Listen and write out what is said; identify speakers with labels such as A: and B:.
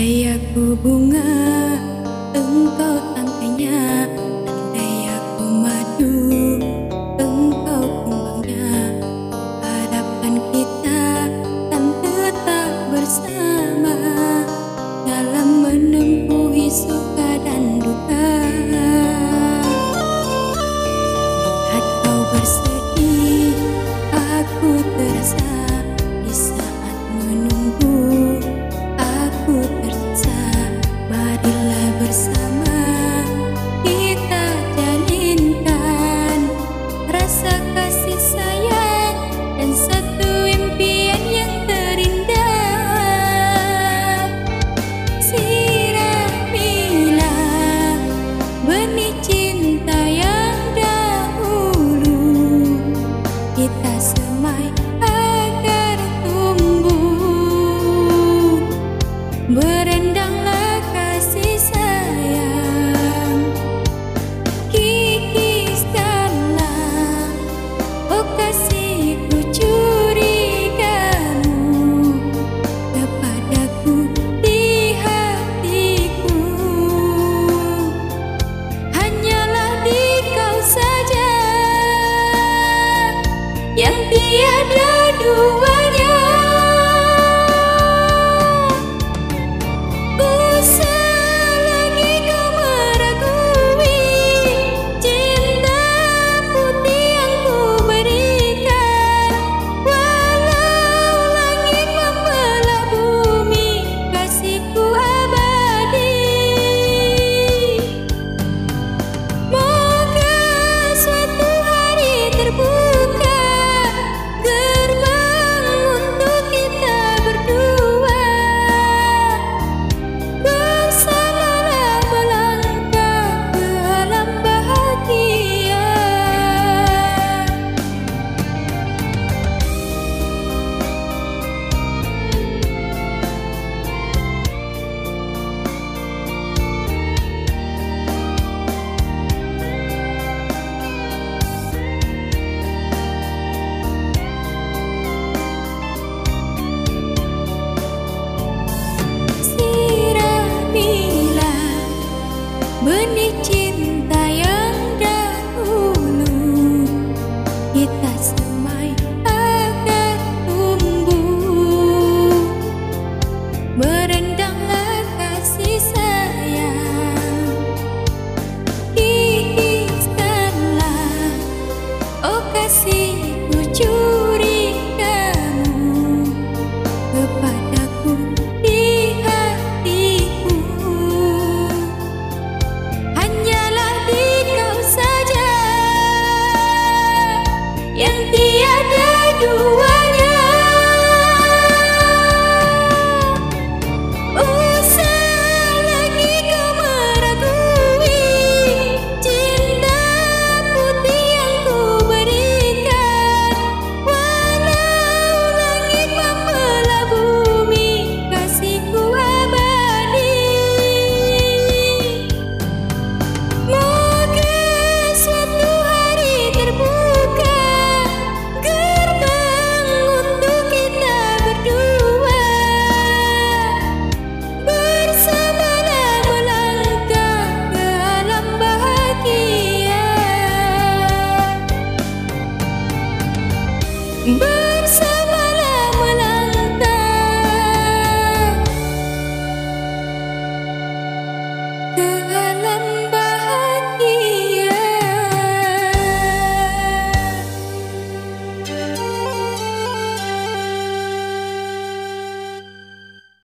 A: Andai aku bunga, engkau tangkainya. Andai aku madu, engkau kumbangnya. Harapan kita kan tetap bersama dalam menempuhi suka dan duka. Lihat kau bersedih, aku terasa. Di saat menunggu, aku tersiksa. Marilah bersama kita jalinkan rasa kasih sayang dan satu impian yang terindah. Siramilah benih cinta yang dahulu kita semai agar tumbuh. Berendanglah kasih sayang, kikiskanlah, oh kasihku curigamu kepadaku di hatiku. Hanyalah di kau saja yang tiada duanya. Benih cinta yang dahulu kita semai agar tumbuh. Berendanglah kasih sayang, kikiskanlah, oh kasih